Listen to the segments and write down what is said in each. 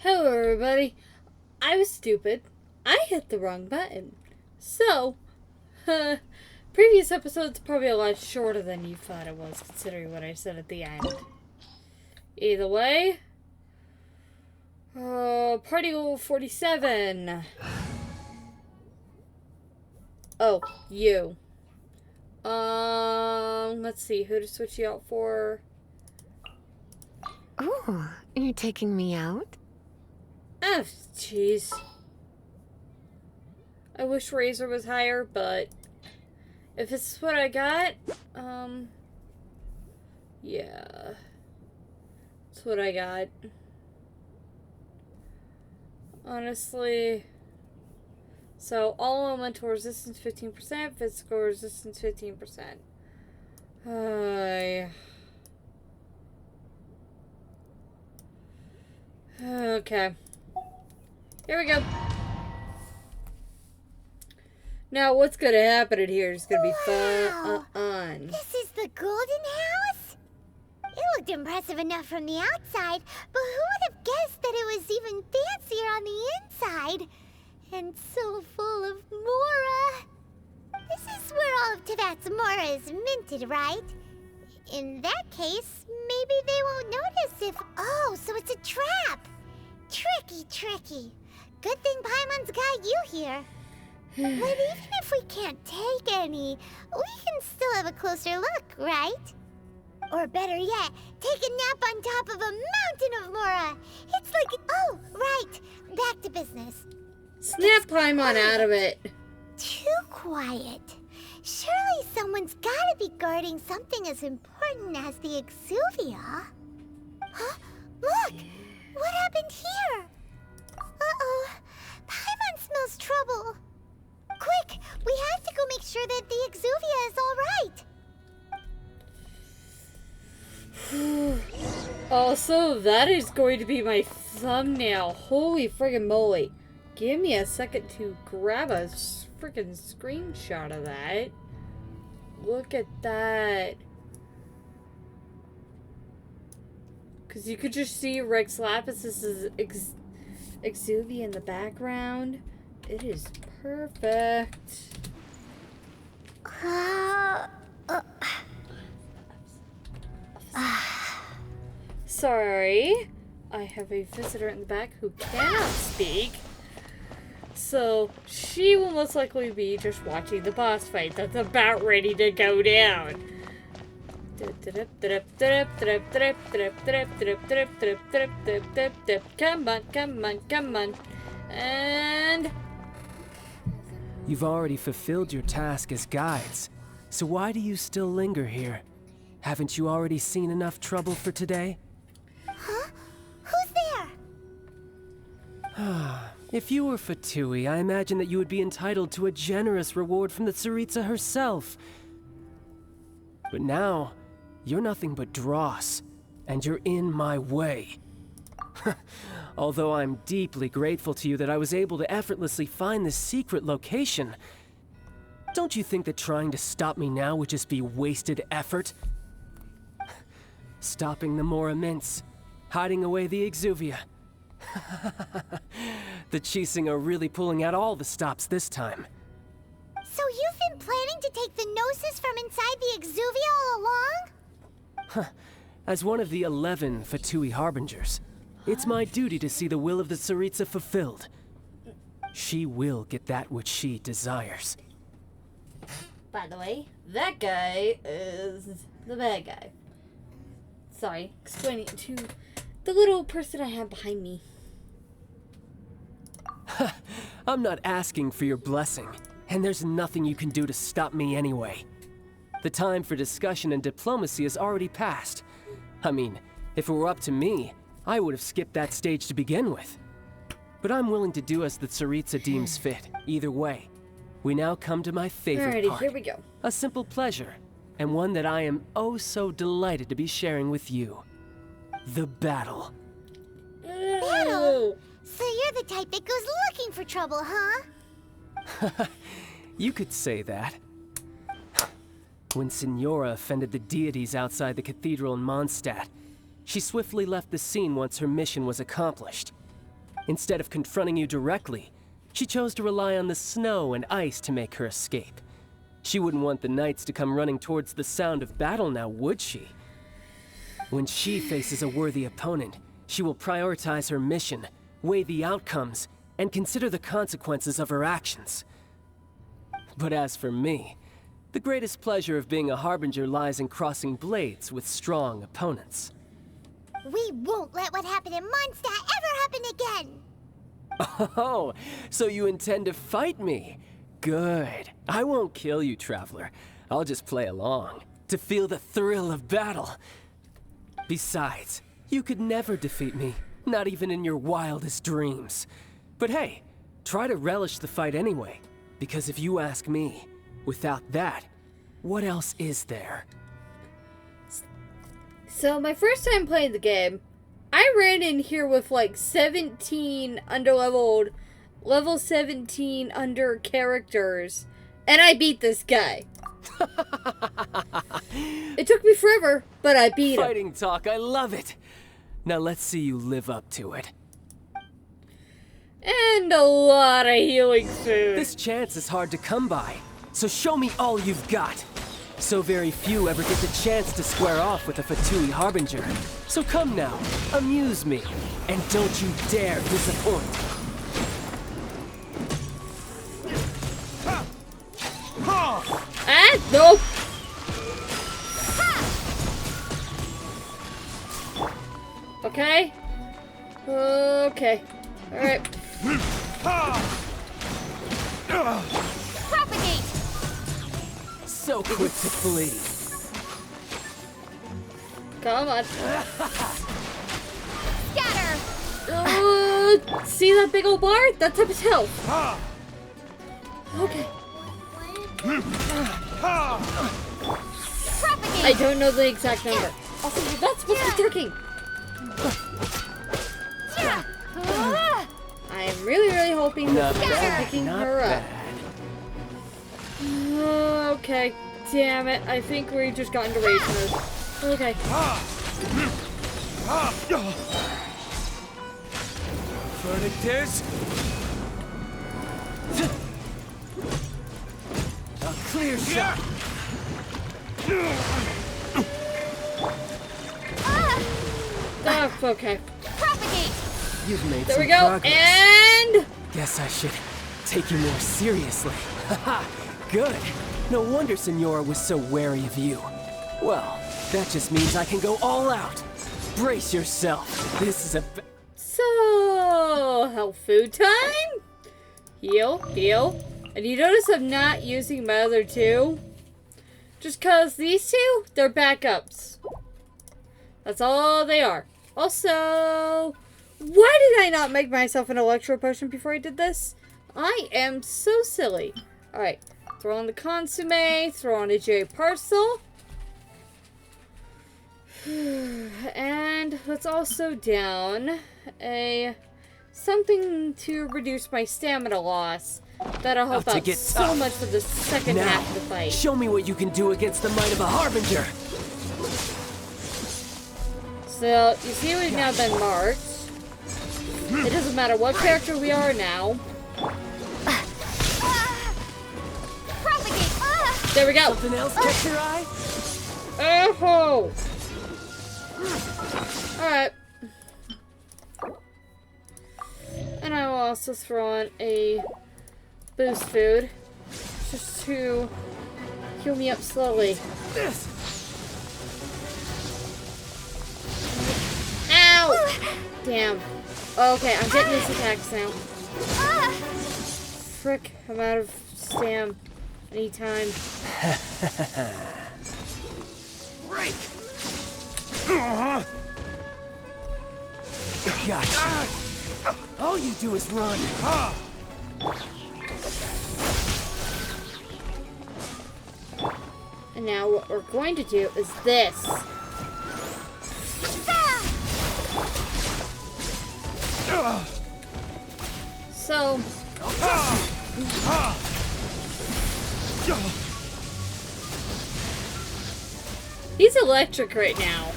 Hello, everybody. I was stupid. I hit the wrong button. So, previous episode's probably a lot shorter than you thought it was, considering what I said at the end. Either way, party level 47. Oh, you. Let's see, who to switch you out for? Oh, you're taking me out? Oh, jeez. I wish Razor was higher, but if it's what I got, yeah. It's what I got. Honestly. So, all elemental resistance 15%, physical resistance 15%. Okay. Here we go. Now, what's gonna happen in here is gonna be fun. This is the Golden House? It looked impressive enough from the outside, but who would have guessed that it was even fancier on the inside? And so full of Mora. This is where all of Teyvat's Mora is minted, right? In that case, maybe they won't notice if... Oh, so it's a trap! Tricky. Good thing Paimon's got you here. But even if we can't take any, we can still have a closer look, right? Or better yet, take a nap on top of a mountain of Mora. It's like, oh, right, back to business. Snap Paimon out of it. Too quiet. Surely someone's gotta be guarding something as important as the Exuvia. Huh? Look! What happened here? Uh-oh. Paimon smells trouble. Quick! We have to go make sure that the Exuvia is all right. Also, that is going to be my thumbnail. Holy friggin' moly. Give me a second to grab a friggin' screenshot of that. Look at that. Because you could just see Rex Lapis' Exuvia in the background. It is perfect. Sorry. I have a visitor in the back who cannot speak. So, she will most likely be just watching the boss fight that's about ready to go down. Come on. And... You've already fulfilled your task as guides, so why do you still linger here? Haven't you already seen enough trouble for today? Huh? Who's there? If you were Fatui, I imagine that you would be entitled to a generous reward from the Tsaritsa herself. But now, you're nothing but dross, and you're in my way. Although I'm deeply grateful to you that I was able to effortlessly find this secret location, don't you think that trying to stop me now would just be wasted effort? Stopping the Mora Mints, hiding away the Exuvia. The Chising are really pulling out all the stops this time. So you've been planning to take the Gnosis from inside the Exuvia all along? As one of the 11 Fatui Harbingers, it's my duty to see the will of the Tsaritsa fulfilled. She will get that which she desires. by the way, that guy is the bad guy. Sorry, explaining it to the little person I have behind me. I'm not asking for your blessing, and there's nothing you can do to stop me anyway. The time for discussion and diplomacy has already passed. I mean, if it were up to me, I would have skipped that stage to begin with. But I'm willing to do as the Tsaritsa deems fit, either way. We now come to my favorite part. Here we go. A simple pleasure, and one that I am oh so delighted to be sharing with you. The battle. Battle? So you're the type that goes looking for trouble, huh? You could say that. When Signora offended the deities outside the cathedral in Mondstadt, she swiftly left the scene once her mission was accomplished. Instead of confronting you directly, she chose to rely on the snow and ice to make her escape. She wouldn't want the knights to come running towards the sound of battle now, would she? When she faces a worthy opponent, she will prioritize her mission, weigh the outcomes, and consider the consequences of her actions. But as for me, the greatest pleasure of being a harbinger lies in crossing blades with strong opponents. We won't let what happened in Mondstadt ever happen again! Oh, so you intend to fight me? Good. I won't kill you, Traveler. I'll just play along, to feel the thrill of battle. Besides, you could never defeat me, not even in your wildest dreams. But hey, try to relish the fight anyway, because if you ask me, without that, what else is there? So my first time playing the game, I ran in here with like 17 underleveled, level 17 under characters, and I beat this guy. It took me forever, but I beat him. Fighting talk, I love it. Now let's see you live up to it. And a lot of healing food. This chance is hard to come by, so show me all you've got. So very few ever get the chance to square off with a Fatui Harbinger. So come now, amuse me, and don't you dare disappoint. Ah, nope. Okay. Okay. Alright. Propagate! So quick to flee. Come on. Scatter! See that big old bar? That's up his health. Okay. Propagate! I don't know the exact number. Also, you're not supposed to be tricking. I am really hoping Not that bad, I'm picking not her up. bad. Okay. Damn it. I think we just got into rage mode. Okay. Furnictors? A clear shot. Okay. Propagate! You've made There some we go. progress. And Guess I should take you more seriously. Haha, good. No wonder Senora was so wary of you. Well, that just means I can go all out. Brace yourself. This is a... so health food time. Heal. And you notice I'm not using my other two? Just cause these two, they're backups. That's all they are. Also, why did I not make myself an electro potion before I did this? I am so silly. Alright, throw on the consomme, throw on a J parcel. And let's also down a something to reduce my stamina loss. That'll help About to out get so tough. much for the second Now, half of the fight. show me what you can do against the might of a Harbinger. So, you see we've now been marked. It doesn't matter what character we are now. Propagate! There we go. Something else catch your eye? Oh! Alright. And I will also throw on a boost food. Just to heal me up slowly. This. Ow! Damn. Okay, I'm getting these attacks now. Frick, I'm out of stam. Anytime. Break. Gotcha. All you do is run. And now what we're going to do is this. So, he's electric right now.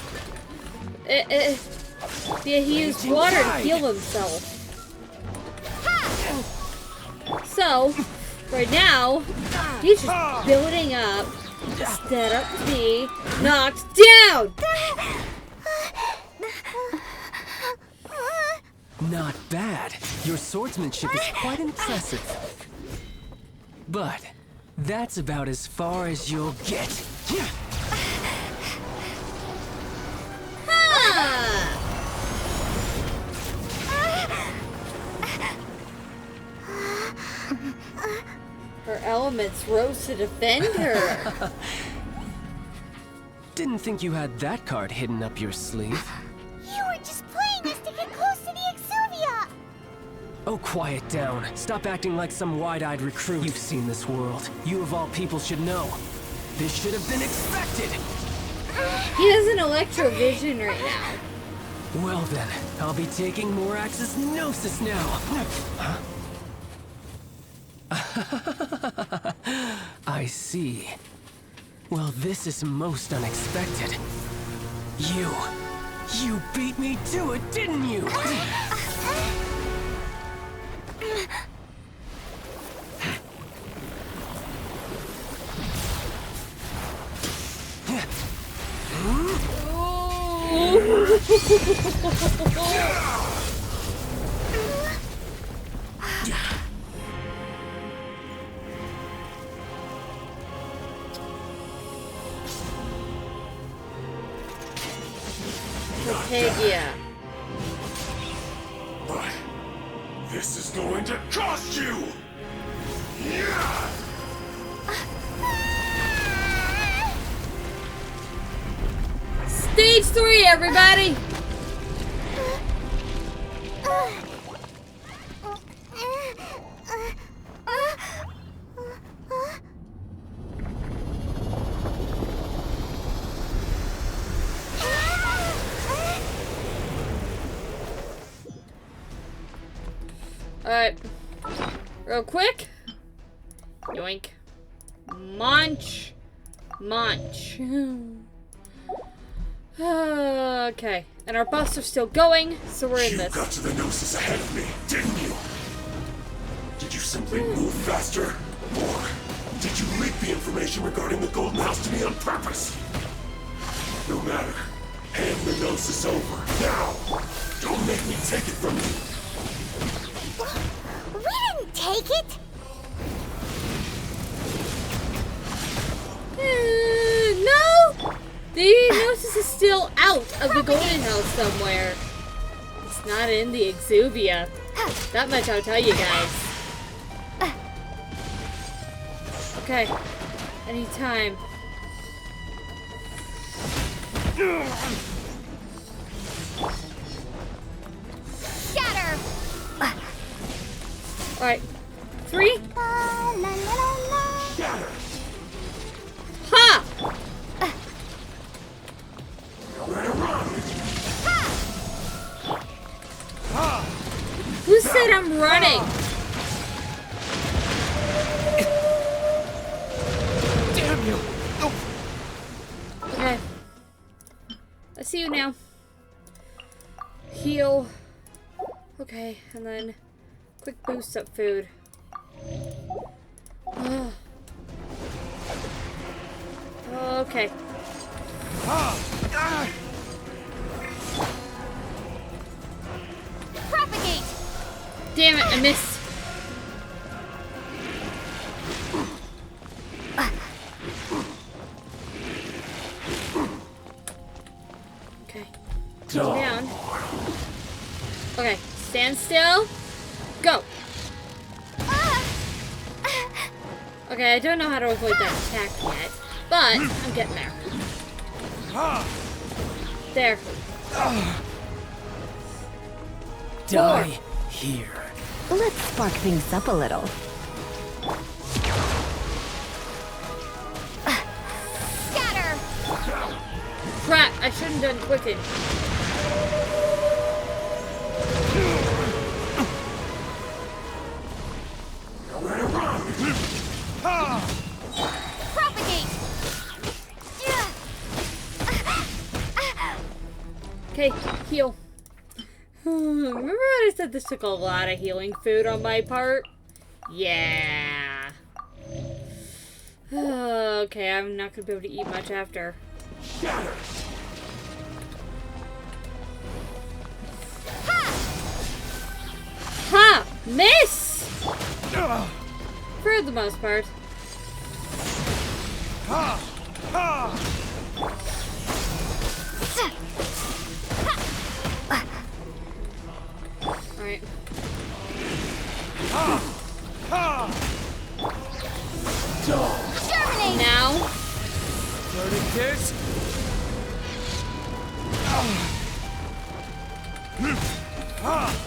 Yeah, he used water to heal himself. So, right now, he's just building up instead of me knocked down. Not bad. Your swordsmanship is quite impressive. But that's about as far as you'll get. Her elements rose to defend her. Didn't think you had that card hidden up your sleeve. You were just playing us to get close to the Exuvia! Oh, quiet down. Stop acting like some wide-eyed recruit. You've seen this world. You of all people should know. This should have been expected! He has an electro-vision right now. Well then, I'll be taking more Axis Gnosis now. Huh? I see. Well, this is most unexpected. You beat me to it, didn't you? Yeah. But this is going to cost you! Yeah! Stage 3, everybody! Alright. Real quick. Yoink. Munch. Munch. Okay. And our buffs are still going, so we're in You this. got to the Gnosis ahead of me, didn't you? Did you simply move faster? Or did you leak the information regarding the Golden House to me on purpose? No matter. Hand the Gnosis over. Now! Don't make me take it from you. We didn't take it! No! The Gnosis is still out of the Golden House somewhere. It's not in the Exuvia. That much I'll tell you guys. Okay. Anytime. Shatter! Alright. 3. La la la la. Shatter! Ha! Nowhere to run! Who said I'm running? Damn you! Oh. Okay. I see you now. Heal. Okay, and then quick boost up food. Okay. Propagate! Damn it, I missed. Okay. Down. Okay, stand still. Go. Okay, I don't know how to avoid that attack yet, but I'm getting there. There. Die here. Let's spark things up a little. Scatter! Crap, I shouldn't have done quicken. Nowhere to run! Propagate! Okay, heal. Remember what I I said this took a lot of healing food on my part? Yeah. Okay, I'm not gonna be able to eat much after. Shatter! Ha! Miss! For the most part. Alright. Now. Burning kiss?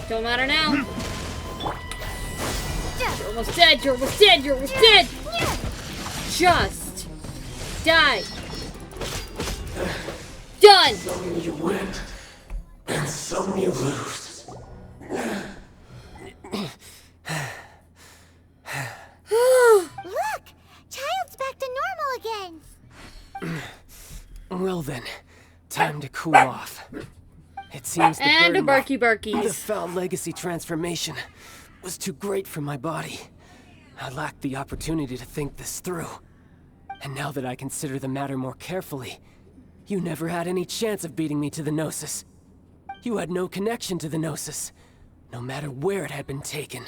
Don't matter now. You're almost dead, you're almost dead, you're almost dead! Just die. Done! Some you win, and some you lose. Look! Child's back to normal again. Well then, time to cool off. It seems the And a burden barky of the barkies. foul legacy transformation was too great for my body. I lacked the opportunity to think this through. And now that I consider the matter more carefully, you never had any chance of beating me to the Gnosis. You had no connection to the Gnosis, no matter where it had been taken.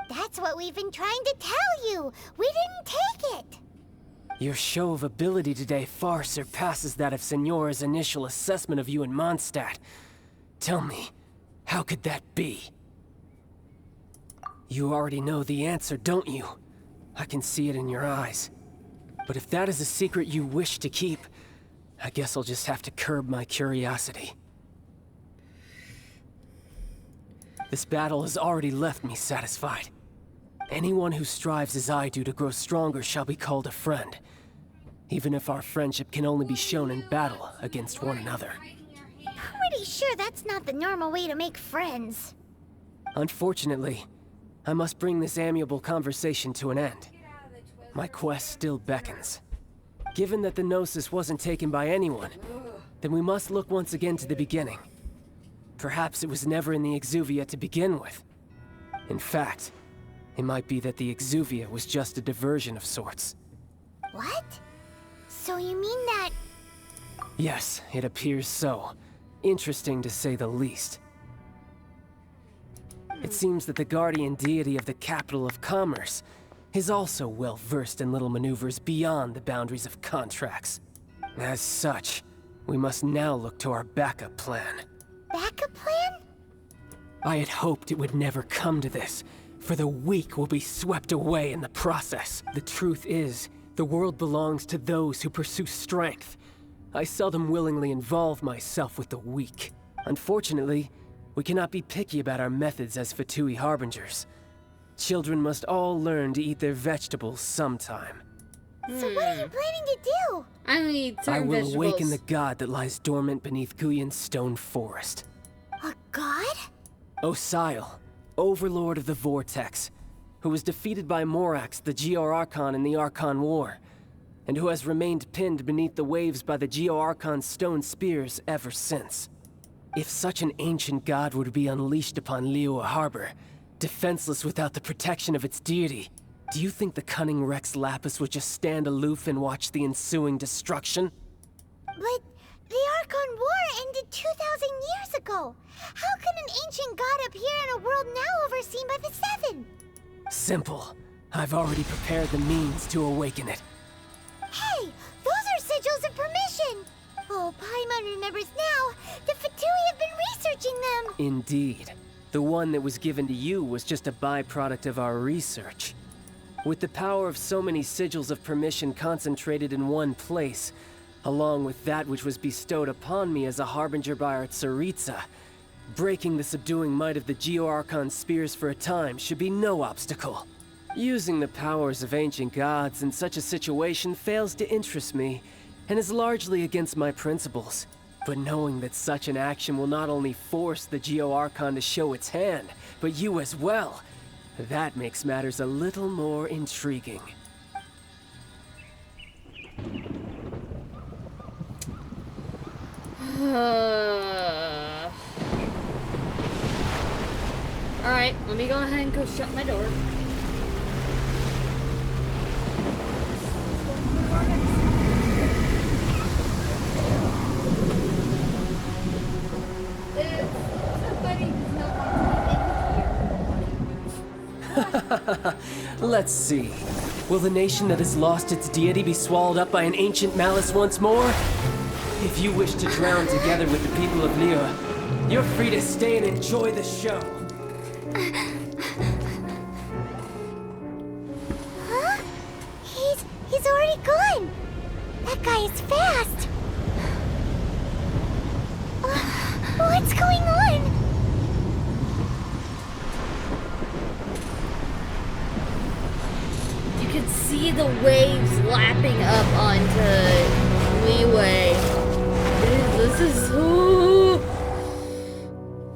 That's what we've been trying to tell you. We didn't take it. Your show of ability today far surpasses that of Signora's initial assessment of you in Mondstadt. Tell me, how could that be? You already know the answer, don't you? I can see it in your eyes. But if that is a secret you wish to keep, I guess I'll just have to curb my curiosity. This battle has already left me satisfied. Anyone who strives as I do to grow stronger shall be called a friend, even if our friendship can only be shown in battle against one another. Pretty sure that's not the normal way to make friends. Unfortunately, I must bring this amiable conversation to an end. My quest still beckons. Given that the Gnosis wasn't taken by anyone, then we must look once again to the beginning. Perhaps it was never in the Exuvia to begin with. In fact, it might be that the Exuvia was just a diversion of sorts. What? So you mean that... Yes, it appears so. Interesting to say the least. It seems that the guardian deity of the capital of commerce is also well versed in little maneuvers beyond the boundaries of contracts. As such, we must now look to our backup plan. backup plan? I had hoped it would never come to this, for the weak will be swept away in the process. The truth is, the world belongs to those who pursue strength. I seldom willingly involve myself with the weak. Unfortunately, we cannot be picky about our methods as Fatui Harbingers. Children must all learn to eat their vegetables sometime. So what are you planning to do? I only eat I certain will vegetables. awaken the god that lies dormant beneath Guyon's stone forest. A god? Osile, overlord of the Vortex, who was defeated by Morax, the Geo-Archon in the Archon War, and who has remained pinned beneath the waves by the Geo-Archon's stone spears ever since. If such an ancient god were to be unleashed upon Liyue Harbor, defenseless without the protection of its deity, do you think the cunning Rex Lapis would just stand aloof and watch the ensuing destruction? But the Archon War ended 2,000 years ago. How can an ancient god appear in a world now overseen by the Seven? Simple. I've already prepared the means to awaken it. Hey, those are sigils of permission. Oh, Paimon remembers now. The Fatui have been researching them. Indeed. The one that was given to you was just a byproduct of our research. With the power of so many sigils of permission concentrated in one place, along with that which was bestowed upon me as a harbinger by our Tsaritsa, breaking the subduing might of the Geo-Archon spears for a time should be no obstacle. Using the powers of ancient gods in such a situation fails to interest me, and is largely against my principles. But knowing that such an action will not only force the Geo-Archon to show its hand, but you as well, that makes matters a little more intriguing. Alright, let me go ahead and go shut my door. Let's see. Will the nation that has lost its deity be swallowed up by an ancient malice once more? If you wish to drown together with the people of Liyue, you're free to stay and enjoy the show. Huh? He's already gone. That guy is fast. What's going on? You can see the waves lapping up onto Liyue. This is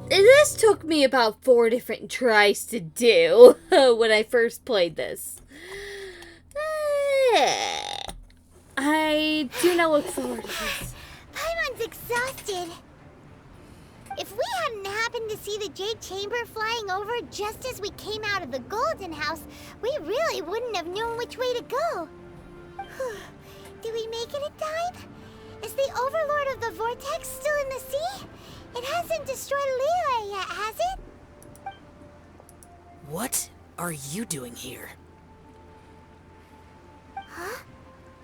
this took me about 4 different tries to do when I first played this. I do not look forward to this. Paimon's exhausted. If we hadn't happened to see the Jade Chamber flying over just as we came out of the Golden House, we really wouldn't have known which way to go. Did we make it in time? Is the Overlord of the Vortex still in the sea? It hasn't destroyed Liyue yet, has it? What are you doing here? Huh?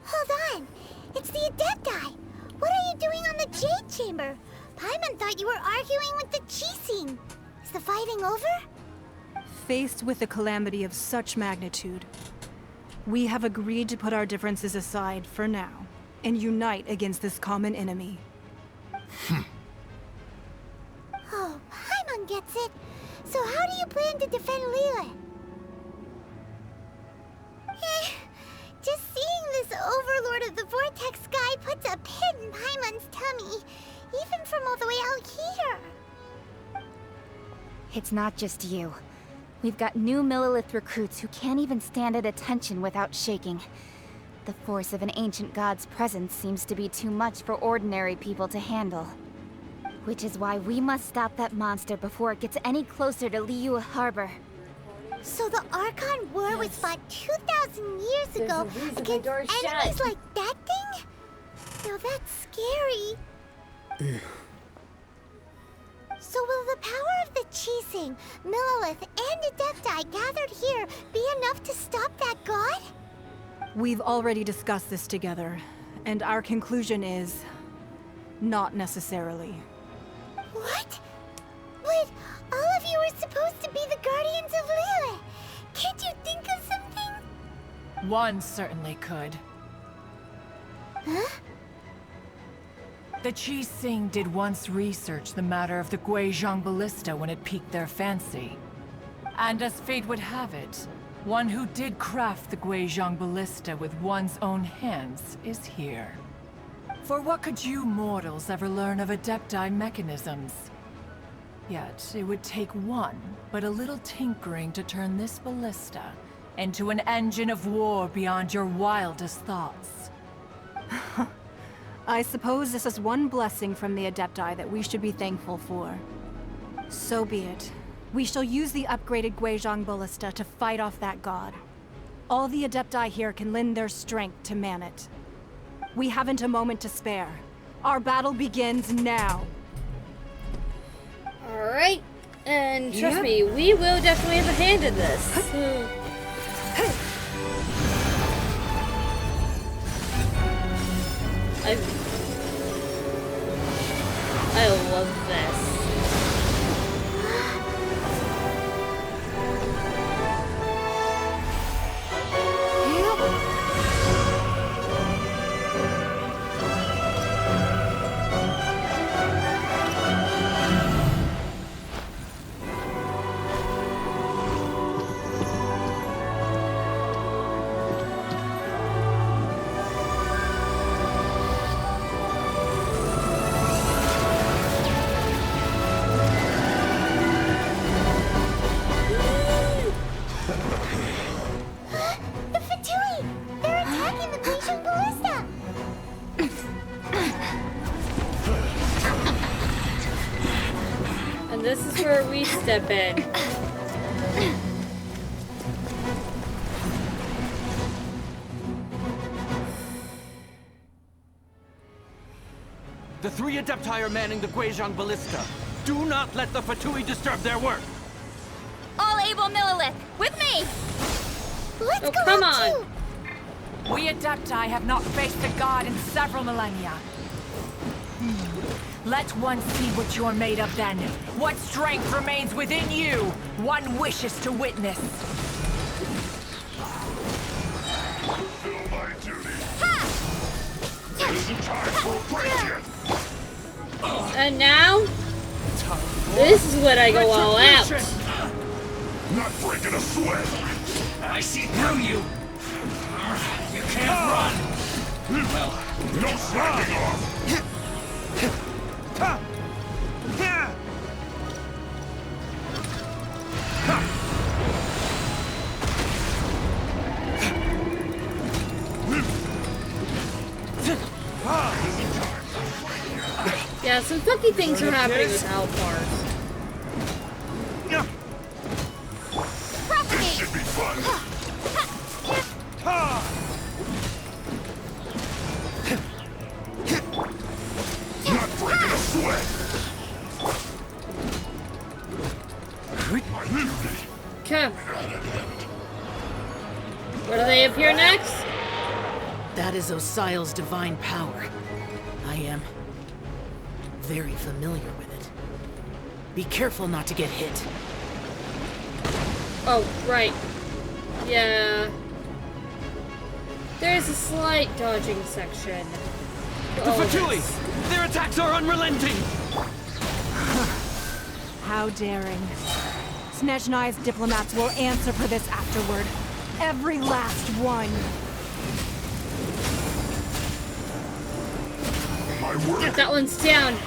Hold on. It's the Adepti. What are you doing on the Jade Chamber? Paimon thought you were arguing with the Qixing. Is the fighting over? Faced with a calamity of such magnitude, we have agreed to put our differences aside for now and unite against this common enemy. Oh, Paimon gets it. So how do you plan to defend Liyue? Just seeing this Overlord of the Vortex guy puts a pit in Paimon's tummy, even from all the way out here. It's not just you. We've got new Millilith recruits who can't even stand at attention without shaking. The force of an ancient god's presence seems to be too much for ordinary people to handle. Which is why we must stop that monster before it gets any closer to Liyue Harbor. So the Archon War was fought 2,000 years ago against enemies like that thing? Now that's scary. So will the power of the Qixing, Millilith, and Adepti gathered here be enough to stop that god? We've already discussed this together, and our conclusion is... not necessarily. What? But all of you were supposed to be the Guardians of Liyue. Can't you think of something? One certainly could. Huh? The Qixing did once research the matter of the Guizhong Ballista when it piqued their fancy. And as fate would have it, one who did craft the Guizhong Ballista with one's own hands is here. For what could you mortals ever learn of Adepti mechanisms? Yet, it would take one, but a little tinkering to turn this ballista into an engine of war beyond your wildest thoughts. I suppose this is one blessing from the Adepti that we should be thankful for. So be it. We shall use the upgraded Guizhong Ballista to fight off that god. All the Adepti here can lend their strength to man it. We haven't a moment to spare. Our battle begins now. Alright. And trust me, we will definitely have a hand in this. I love this. This is where we step in. The 3 Adepti are manning the Guizhong Ballista. Do not let the Fatui disturb their work. All able Millilith, with me! Let's Oh, go come out on. too. We Adepti have not faced a god in several millennia. Let one see what you're made of then. What strength remains within you. One wishes to witness. Fulfill my duty. It's time for break-in. And now, this is when I go all out. Not breaking a sweat. I see through you. You can't run. Well, no slacking off. Yeah, some funky things are happening with Alpars. This should be fun. Not breaking a sweat. My duty. Okay. Where do they appear next? That is Osial's divine power. I am very familiar with it. Be careful not to get hit. Oh, right. Yeah. There's a slight dodging section. The Fatui! Their attacks are unrelenting! How daring. Snezhnai's diplomats will answer for this afterward. Every last one. My work. Get that one's down.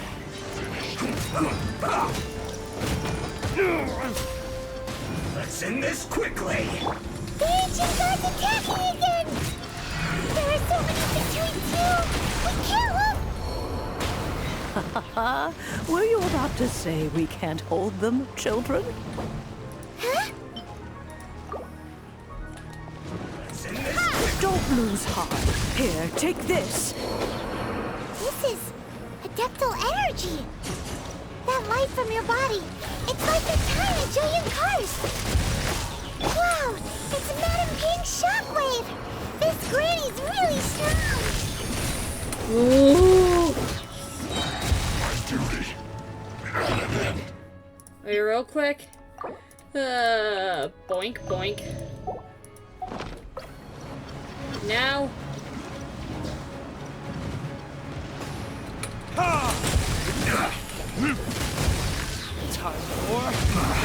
Let's end this quickly. The ancient gods attacking again! There are so many between two! We can't look! Were you about to say we can't hold them, children? Huh? Let's end this quickly. Don't lose heart. Here, take this. This is adeptal energy! That light from your body, it's like you're tying a giant cars! Wow, it's Madame King's shockwave! This granny's really strong! Ooh. My duty. Wait, real quick. Boink, boink. Now. Time for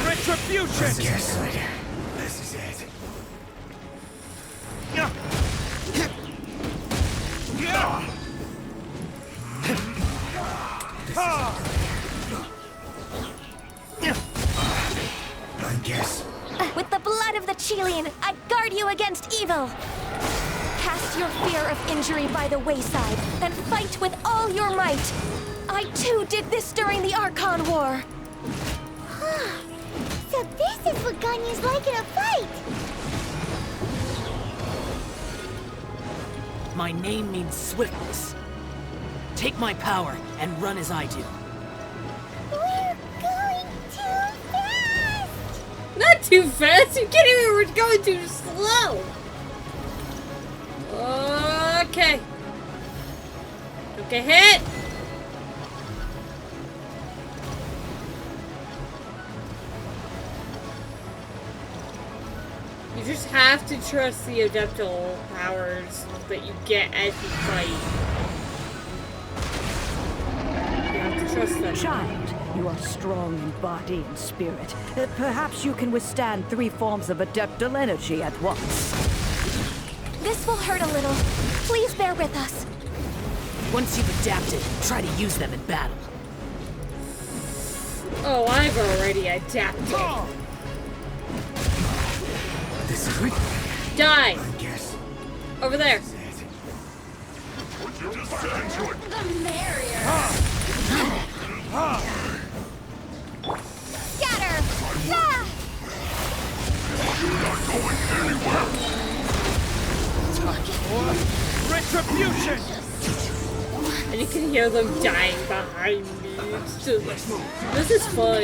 retribution! Yes, this is it. I guess. With the blood of the Chilean, I guard you against evil! Cast your fear of injury by the wayside, and fight with all your might! I too did this during the Archon War! So this is what Ganyu's like in a fight! My name means swiftness. Take my power and run as I do. We're going too fast! Not too fast. You can't even. We're going too slow. Okay. Don't get hit. You just have to trust the adeptal powers that you get as you fight. You have to trust them. Child, you are strong in body and spirit. Perhaps you can withstand 3 forms of adeptal energy at once. This will hurt a little. Please bear with us. Once you've adapted, try to use them in battle. Oh, I've already adapted. This is it. Die. I guess. Over there. Would you just stand to it? Scatter! Ah! retribution! And you can hear them dying behind me. It's just, this is fun.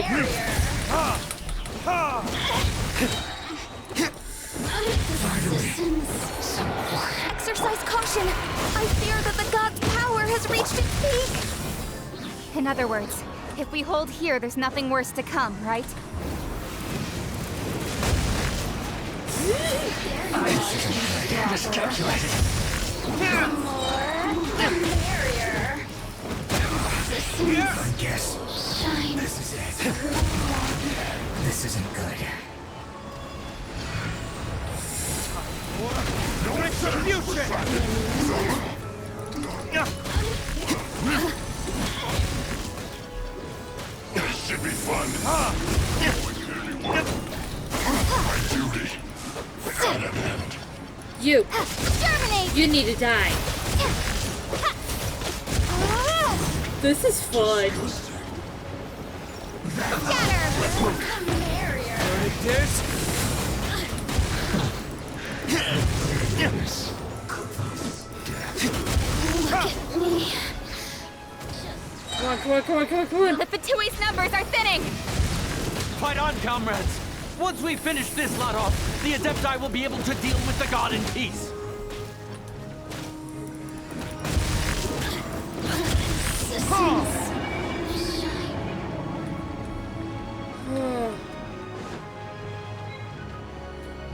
Exercise caution! I fear that the god's power has reached its peak! In other words, if we hold here, there's nothing worse to come, right? Miscalculated. I guess this is it. This isn't good. Retribution! This should be fun. My duty at an end. You. Germinate! You need to die. This is fun. Come on. The Fatui's numbers are thinning! Fight on, comrades! Once we finish this lot off, the Adepti will be able to deal with the god in peace.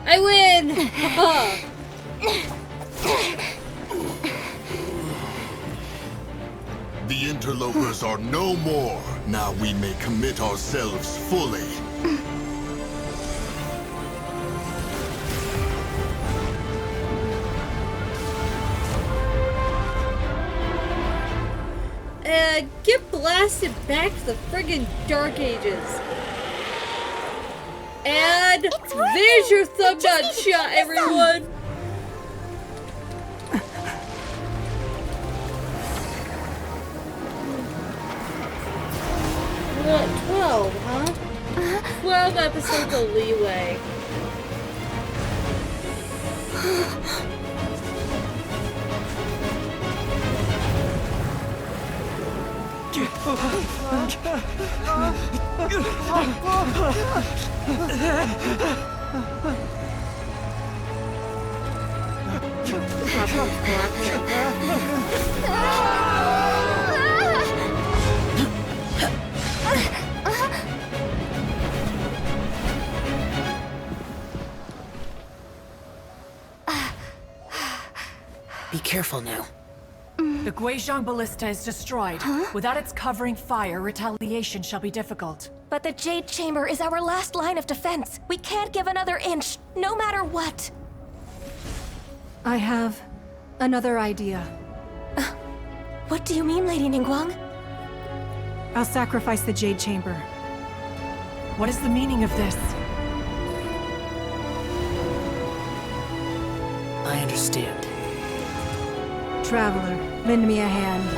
I win! The interlopers are no more. Now we may commit ourselves fully. Get blasted back to the friggin' Dark Ages. And there's your thumbnail shot, everyone. What, 12, huh? 12 episodes of Liyue. Be careful now. The Guizhong Ballista is destroyed. Without its covering fire, retaliation shall be difficult. But the Jade Chamber is our last line of defense. We can't give another inch, no matter what. I have another idea. What do you mean, Lady Ningguang? I'll sacrifice the Jade Chamber. What is the meaning of this? I understand. Traveler, lend me a hand.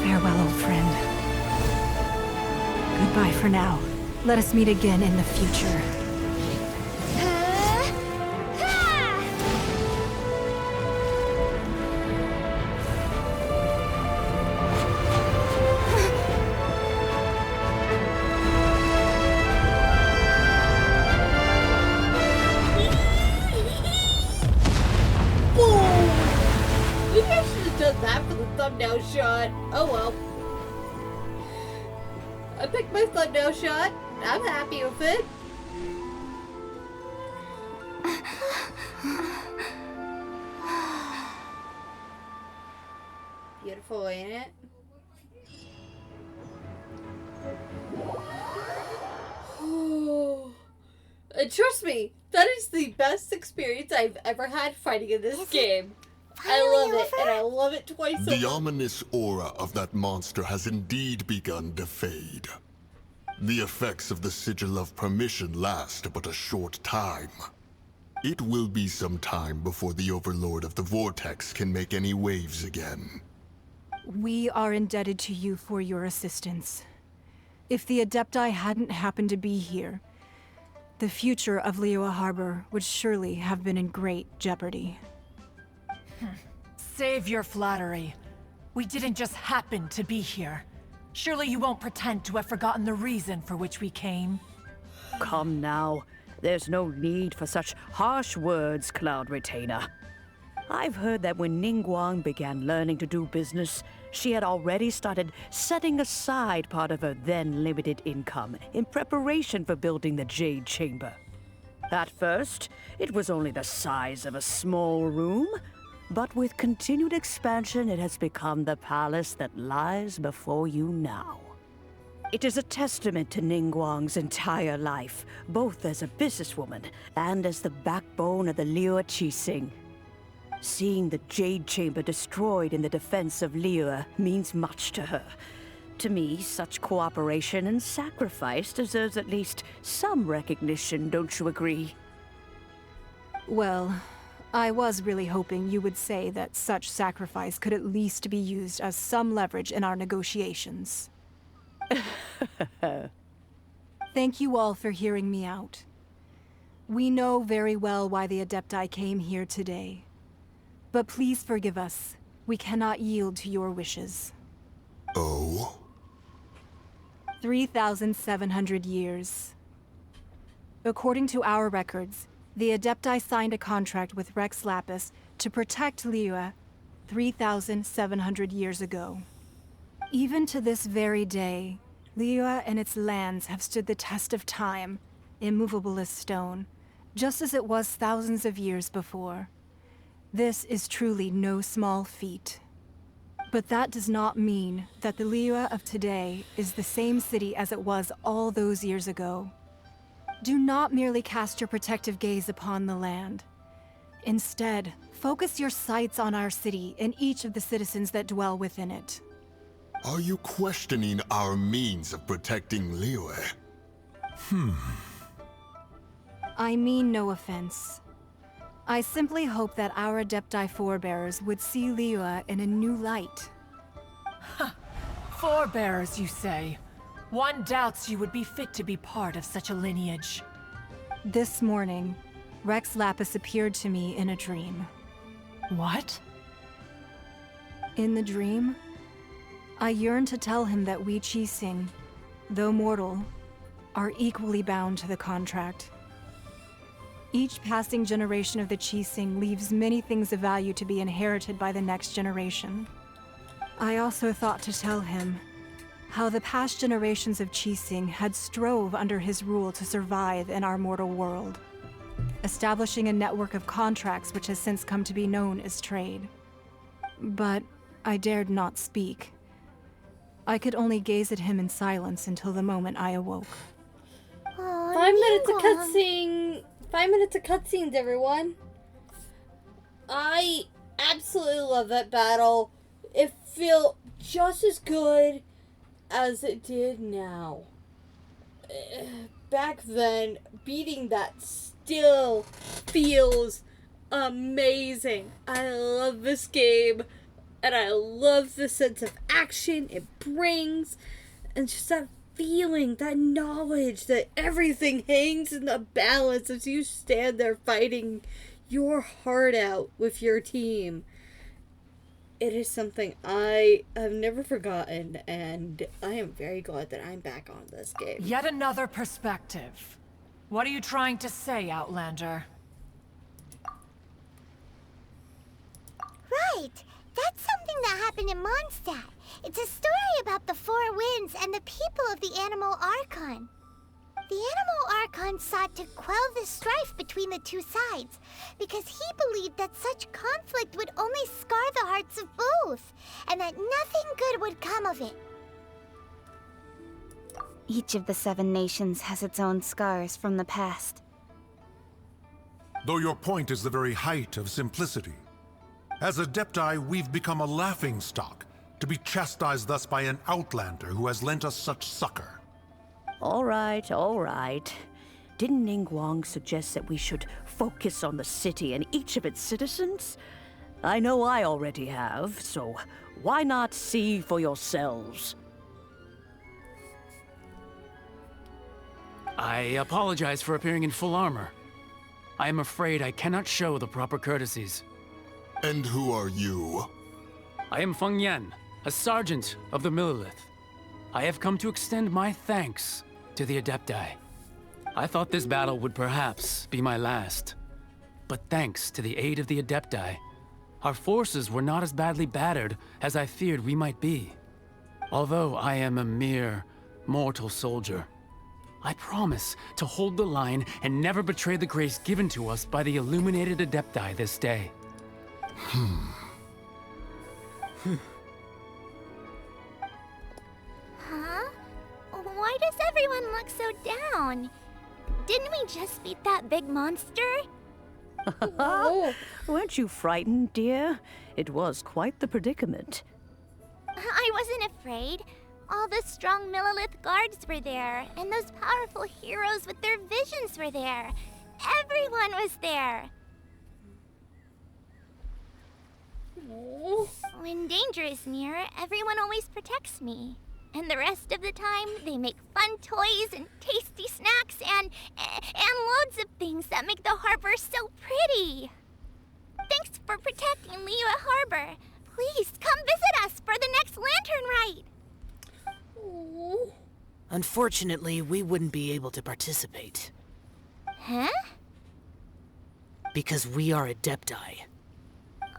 Farewell, old friend. Goodbye for now. Let us meet again in the future. That for the thumbnail shot. Oh well. I picked my thumbnail shot. I'm happy with it. Beautiful, ain't it? And trust me, that is the best experience I've ever had fighting in this game. I love it, and I love it twice over. The ominous aura of that monster has indeed begun to fade. The effects of the Sigil of Permission last but a short time. It will be some time before the Overlord of the Vortex can make any waves again. We are indebted to you for your assistance. If the Adepti hadn't happened to be here, the future of Liyue Harbor would surely have been in great jeopardy. Save your flattery. We didn't just happen to be here. Surely you won't pretend to have forgotten the reason for which we came? Come now. There's no need for such harsh words, Cloud Retainer. I've heard that when Ningguang began learning to do business, she had already started setting aside part of her then limited income in preparation for building the Jade Chamber. At first, it was only the size of a small room, but with continued expansion, it has become the palace that lies before you now. It is a testament to Ningguang's entire life, both as a businesswoman and as the backbone of the Liyue Qixing. Seeing the Jade Chamber destroyed in the defense of Liyue means much to her. To me, such cooperation and sacrifice deserves at least some recognition, don't you agree? Well, I was really hoping you would say that such sacrifice could at least be used as some leverage in our negotiations. Thank you all for hearing me out. We know very well why the Adepti came here today. But please forgive us. We cannot yield to your wishes. Oh? 3,700 years. According to our records, the Adepti signed a contract with Rex Lapis to protect Liyue 3,700 years ago. Even to this very day, Liyue and its lands have stood the test of time, immovable as stone, just as it was thousands of years before. This is truly no small feat. But that does not mean that the Liyue of today is the same city as it was all those years ago. Do not merely cast your protective gaze upon the land. Instead, focus your sights on our city and each of the citizens that dwell within it. Are you questioning our means of protecting Liyue? I mean no offense. I simply hope that our Adepti forebears would see Liyue in a new light. Forebearers, you say? One doubts you would be fit to be part of such a lineage. This morning, Rex Lapis appeared to me in a dream. What? In the dream, I yearned to tell him that we Qixing, though mortal, are equally bound to the contract. Each passing generation of the Qixing leaves many things of value to be inherited by the next generation. I also thought to tell him how the past generations of Qixing had strove under his rule to survive in our mortal world, establishing a network of contracts which has since come to be known as trade. But I dared not speak. I could only gaze at him in silence until the moment I awoke. Oh, 5 minutes of Ningguang. cutscene. 5 minutes of cutscenes, everyone. I absolutely love that battle. It felt just as good as it did now. Back then, beating that still feels amazing. I love this game, and I love the sense of action it brings, and just that feeling, that knowledge that everything hangs in the balance as you stand there fighting your heart out with your team. It is something I have never forgotten, and I am very glad that I'm back on this game. Yet another perspective. What are you trying to say, Outlander? Right. That's something that happened in Mondstadt. It's a story about the Four Winds and the people of the Animal Archon. The Animal Archon sought to quell the strife between the two sides because he believed that such conflict would only scar the hearts of both, and that nothing good would come of it. Each of the 7 nations has its own scars from the past. Though your point is the very height of simplicity. As Adepti, we've become a laughingstock, to be chastised thus by an outlander who has lent us such succor. All right, all right. Didn't Ningguang suggest that we should focus on the city and each of its citizens? I know I already have, so why not see for yourselves? I apologize for appearing in full armor. I am afraid I cannot show the proper courtesies. And who are you? I am Feng Yan, a sergeant of the Millelith. I have come to extend my thanks to the Adepti. I thought this battle would perhaps be my last. But thanks to the aid of the Adepti, our forces were not as badly battered as I feared we might be. Although I am a mere mortal soldier, I promise to hold the line and never betray the grace given to us by the illuminated Adepti this day. Huh? Why does everyone look so down? Didn't we just beat that big monster? Weren't you frightened, dear? It was quite the predicament. I wasn't afraid. All the strong Millelith guards were there, and those powerful heroes with their visions were there. Everyone was there. When danger is near, everyone always protects me. And the rest of the time, they make fun toys and tasty snacks and loads of things that make the harbor so pretty. Thanks for protecting Liyue Harbor. Please come visit us for the next lantern rite. Unfortunately, we wouldn't be able to participate. Huh? Because we are Adepti.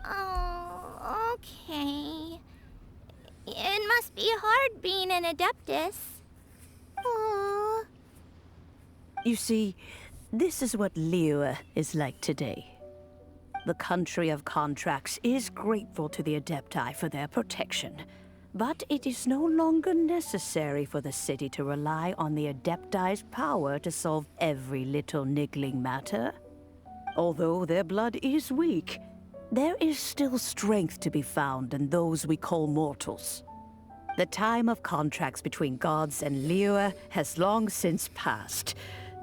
Oh, okay. It must be hard being an Adeptus. Aww. You see, this is what Liyue is like today. The country of contracts is grateful to the Adepti for their protection, but it is no longer necessary for the city to rely on the Adepti's power to solve every little niggling matter. Although their blood is weak, there is still strength to be found in those we call mortals. The time of contracts between gods and Liyue has long since passed.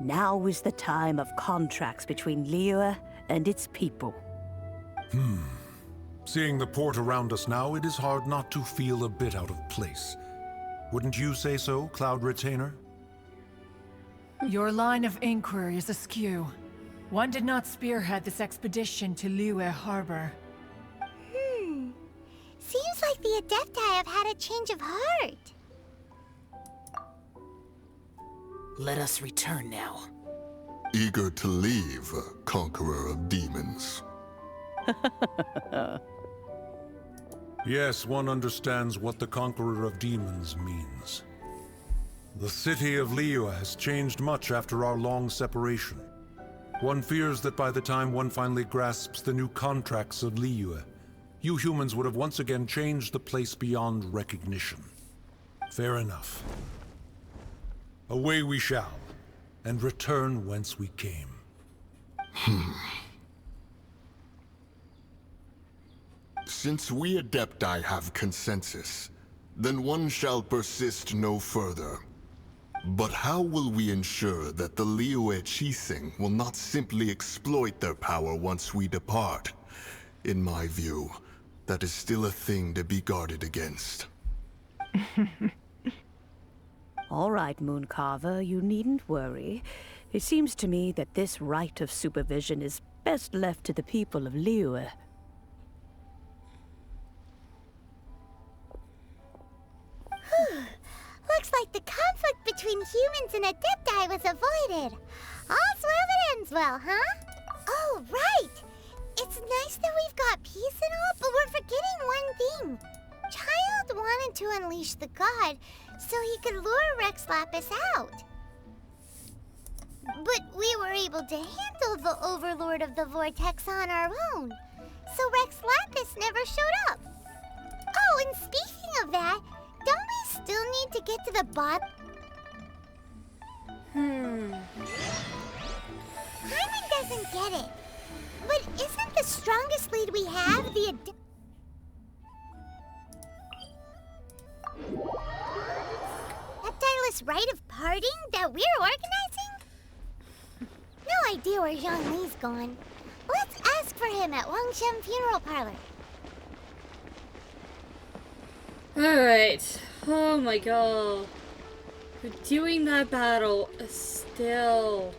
Now is the time of contracts between Liyue and its people. Seeing the port around us now, it is hard not to feel a bit out of place. Wouldn't you say so, Cloud Retainer? Your line of inquiry is askew. One did not spearhead this expedition to Liyue Harbor. Seems like the Adepti have had a change of heart. Let us return now. Eager to leave, Conqueror of Demons. Yes, one understands what the Conqueror of Demons means. The city of Liyue has changed much after our long separation. One fears that by the time one finally grasps the new contracts of Liyue, you humans would have once again changed the place beyond recognition. Fair enough. Away we shall, and return whence we came. Since we Adepti have consensus, then one shall persist no further. But how will we ensure that the Liyue Qixing will not simply exploit their power once we depart? In my view, that is still a thing to be guarded against. All right, Mooncarver, you needn't worry. It seems to me that this right of supervision is best left to the people of Liyue. Looks like the conflict between humans and Adepti was avoided. All's well that ends well, huh? Oh, right! It's nice that we've got peace and all, but we're forgetting one thing. Child wanted to unleash the god so he could lure Rex Lapis out. But we were able to handle the Overlord of the Vortex on our own, so Rex Lapis never showed up. Oh, and speaking of that, don't we still need to get to the bottom? Hyman doesn't get it. But isn't the strongest lead we have the Adeptiless rite of parting that we're organizing? No idea where Zhang Li's gone. Let's ask for him at Wangshem Funeral Parlor. Alright. Oh my god. Doing that battle is still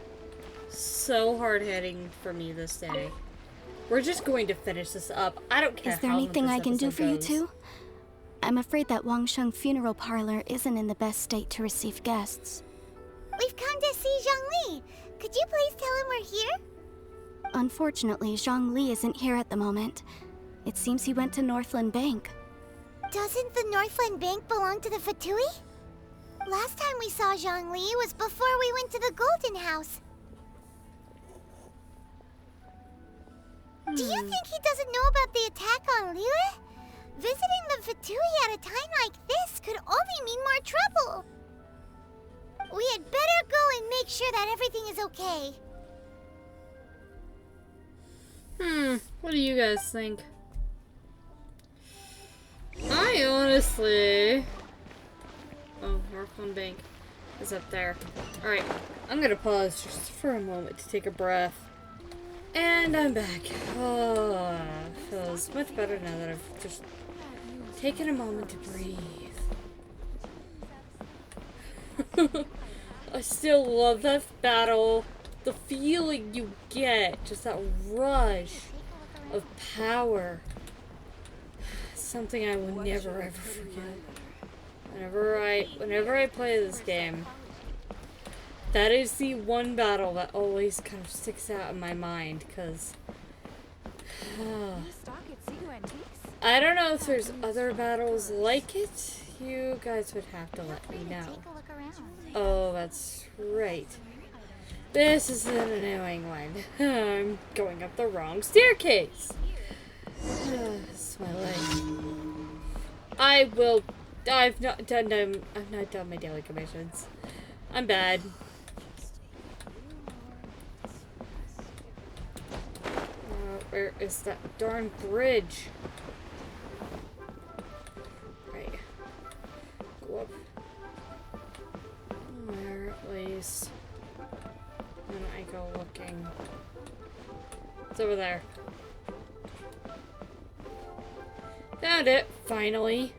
so hard-hitting for me this day. We're just going to finish this up. I don't care. Is there how anything this I can do episode for you goes. two? I'm afraid that Wangsheng funeral parlor isn't in the best state to receive guests. We've come to see Zhongli. Could you please tell him we're here? Unfortunately, Zhongli isn't here at the moment. It seems he went to Northland Bank. Doesn't the Northland Bank belong to the Fatui? Last time we saw Zhongli was before we went to the Golden House. Do you think he doesn't know about the attack on Liyue? Visiting the Fatui at a time like this could only mean more trouble. We had better go and make sure that everything is okay. What do you guys think? I honestly... Oh, Northland Bank is up there. Alright, I'm gonna pause just for a moment to take a breath. And I'm back. Oh, feels much better now that I've just taken a moment to breathe. I still love that battle. The feeling you get, just that rush of power. Something I will never ever forget. Whenever I play this game, that is the one battle that always kind of sticks out in my mind, because I don't know if there's other battles like it. You guys would have to let me know. Oh, that's right. This is an annoying one. I'm going up the wrong staircase. This is my leg. I've not done my daily commissions. I'm bad. Where is that darn bridge? Right. Go up. There, at least. Then I go looking. It's over there. Found it, finally.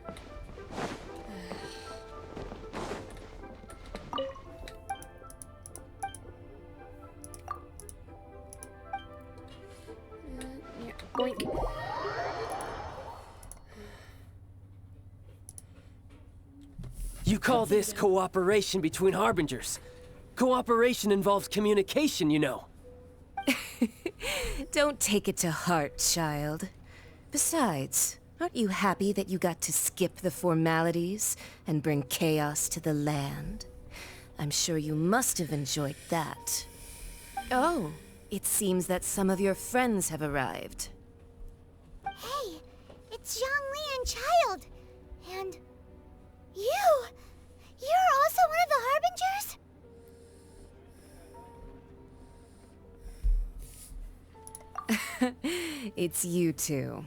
Yeah, boink. You call this cooperation between Harbingers? Cooperation involves communication, you know. Don't take it to heart, child. Besides, aren't you happy that you got to skip the formalities and bring chaos to the land? I'm sure you must have enjoyed that. Oh, it seems that some of your friends have arrived. Hey, it's Zhongli and Child. And you! You're also one of the Harbingers? It's you two.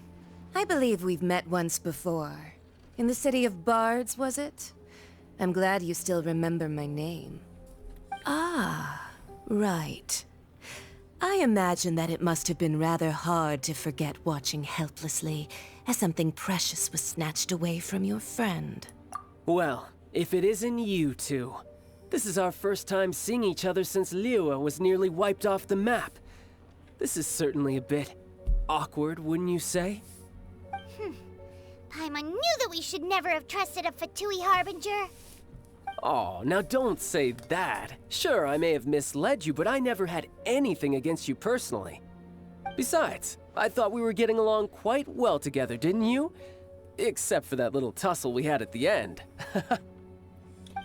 I believe we've met once before. In the city of Bards, was it? I'm glad you still remember my name. Ah, right. I imagine that it must have been rather hard to forget watching helplessly as something precious was snatched away from your friend. Well, if it isn't you two. This is our first time seeing each other since Liyue was nearly wiped off the map. This is certainly a bit awkward, wouldn't you say? Paimon knew that we should never have trusted a Fatui Harbinger. Oh, now don't say that. Sure, I may have misled you, but I never had anything against you personally. Besides, I thought we were getting along quite well together, didn't you? Except for that little tussle we had at the end.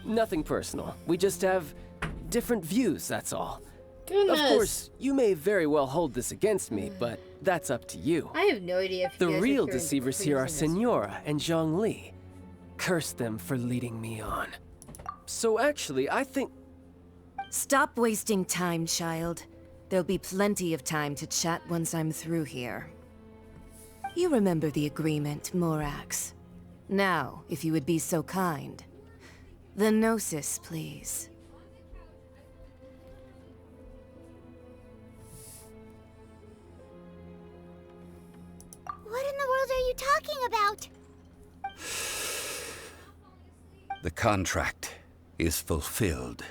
Nothing personal. We just have different views, that's all. Goodness. Of course, you may very well hold this against me, but that's up to you. I have no idea if you The guys real are deceivers here are praising this. Senora and Zhongli. Curse them for leading me on. So actually, I think... Stop wasting time, child. There'll be plenty of time to chat once I'm through here. You remember the agreement, Morax. Now, if you would be so kind. The Gnosis, please. What in the world are you talking about? The contract is fulfilled.